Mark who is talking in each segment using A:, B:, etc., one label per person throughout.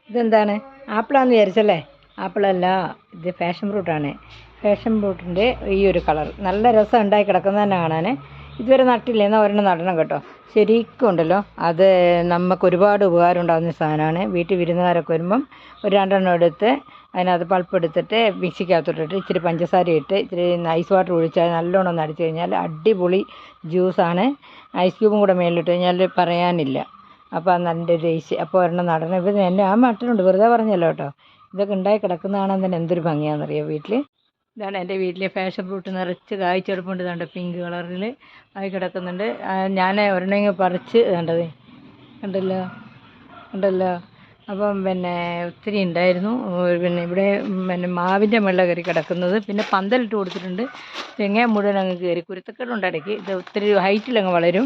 A: ഇതെന്താണ്? ആപ്പിളാന്ന് വിചാരിച്ചല്ലേ? ആപ്പിളല്ല, ഇത് ഫാഷൻ ഫ്രൂട്ടാണ്. ഫാഷൻ ഫ്രൂട്ടിൻ്റെ ഈ ഒരു കളർ നല്ല രസം ഉണ്ടായി കിടക്കുന്നത് തന്നെ കാണാൻ. ഇതുവരെ നട്ടില്ല, എന്നാൽ ഒരെണ്ണം നടണം കേട്ടോ. ശരിക്കും ഉണ്ടല്ലോ, അത് നമുക്ക് ഒരുപാട് ഉപകാരം ഉണ്ടാകുന്ന സാധനമാണ്. വീട്ടിൽ വിരുന്നുകാരൊക്കെ വരുമ്പം ഒരു 2 എടുത്ത് അതിനകത്ത് പൾപ്പ് എടുത്തിട്ട് മിക്സിക്കകത്തോട്ടിട്ട് ഇച്ചിരി പഞ്ചസാര ഇട്ട് ഇച്ചിരി ഐസ് വാട്ടർ ഒഴിച്ചാൽ നല്ലോണം ഒന്ന് അടിച്ച് കഴിഞ്ഞാൽ അടിപൊളി ജ്യൂസാണ്. ഐസ് ക്യൂബും കൂടെ മേളിലിട്ട് കഴിഞ്ഞാൽ പറയാനില്ല. അപ്പോൾ നല്ല ടേസ്റ്റ്. അപ്പോൾ ഒരെണ്ണം നടണം. ഇപ്പം എന്നെ ആ മട്ടനുണ്ട്, വെറുതെ പറഞ്ഞല്ലോ കേട്ടോ. ഇതൊക്കെ ഉണ്ടായി കിടക്കുന്ന കാണാൻ തന്നെ എന്തൊരു ഭംഗിയാണെന്നറിയാം വീട്ടിൽ. ഇതാണ് എൻ്റെ വീട്ടിലെ ഫാഷൻ ഫ്രൂട്ട്, നിറച്ച് കായ്ച്ചെടുപ്പുണ്ട്. കണ്ട് പിങ്ക് കളറിൽ ആയി കിടക്കുന്നുണ്ട്. ഞാൻ ഒരെണ്ണം പറിച്ച് കണ്ടത് കണ്ടല്ലോ കണ്ടല്ലോ. അപ്പം പിന്നെ ഒത്തിരി ഉണ്ടായിരുന്നു. പിന്നെ ഇവിടെ പിന്നെ മാവിൻ്റെ മുകളിൽ കയറി കിടക്കുന്നത്. പിന്നെ പന്തലിട്ട് കൊടുത്തിട്ടുണ്ട്. തെങ്ങ മുഴുവൻ അങ്ങ് കയറി കുരുത്തക്കേടുണ്ട് ഇടയ്ക്ക്. ഇത് ഒത്തിരി ഹൈറ്റിലങ്ങ് വളരും.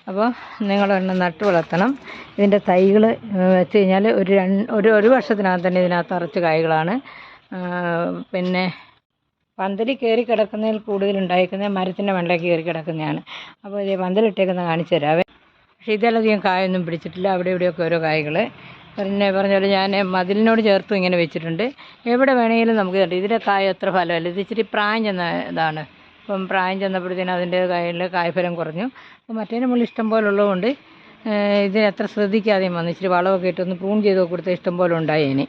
A: അപ്പോൾ നിങ്ങളൊരെണ്ണം നട്ട് വളർത്തണം. ഇതിൻ്റെ തൈകൾ വെച്ച് കഴിഞ്ഞാൽ ഒരു വർഷത്തിനകത്ത് തന്നെ ഇതിനകത്ത് നിറച്ച് കായ്കളാണ്. പിന്നെ പന്തലിൽ കയറി കിടക്കുന്നതിൽ കൂടുതൽ ഉണ്ടായിരിക്കുന്നത് മരത്തിൻ്റെ മണ്ടയ്ക്ക് കയറി കിടക്കുന്നതാണ്. അപ്പോൾ ഇത് പന്തലിട്ടേക്കുന്ന കാണിച്ചു തരാവേ. പക്ഷേ ഇതിലധികം കായൊന്നും പിടിച്ചിട്ടില്ല. അവിടെ ഇവിടെയൊക്കെ ഓരോ കായ്കൾ. പിന്നെ പറഞ്ഞ പോലെ ഞാൻ മതിലിനോട് ചേർത്തും ഇങ്ങനെ വെച്ചിട്ടുണ്ട്. എവിടെ വേണമെങ്കിലും നമുക്ക് കണ്ടു. ഇതിൻ്റെ കായ അത്ര ഫലമല്ല. ഇത് ഇച്ചിരി പ്രായം ചെന്ന ഇതാണ്. അപ്പം പ്രായം ചെന്നപ്പോഴത്തേനും അതിൻ്റെ കായ്ഫലം കുറഞ്ഞു. അപ്പോൾ മറ്റേതിന് മുകളിൽ ഇഷ്ടം പോലെ ഉള്ളതുകൊണ്ട് ഇതിന് അത്ര ശ്രദ്ധിക്കാതെയും വന്നു. ഇച്ചിരി വളമൊക്കെ ഇട്ടൊന്ന് പ്രൂൺ ചെയ്ത് കൊടുത്താൽ ഇഷ്ടം പോലെ ഉണ്ടായേനെ.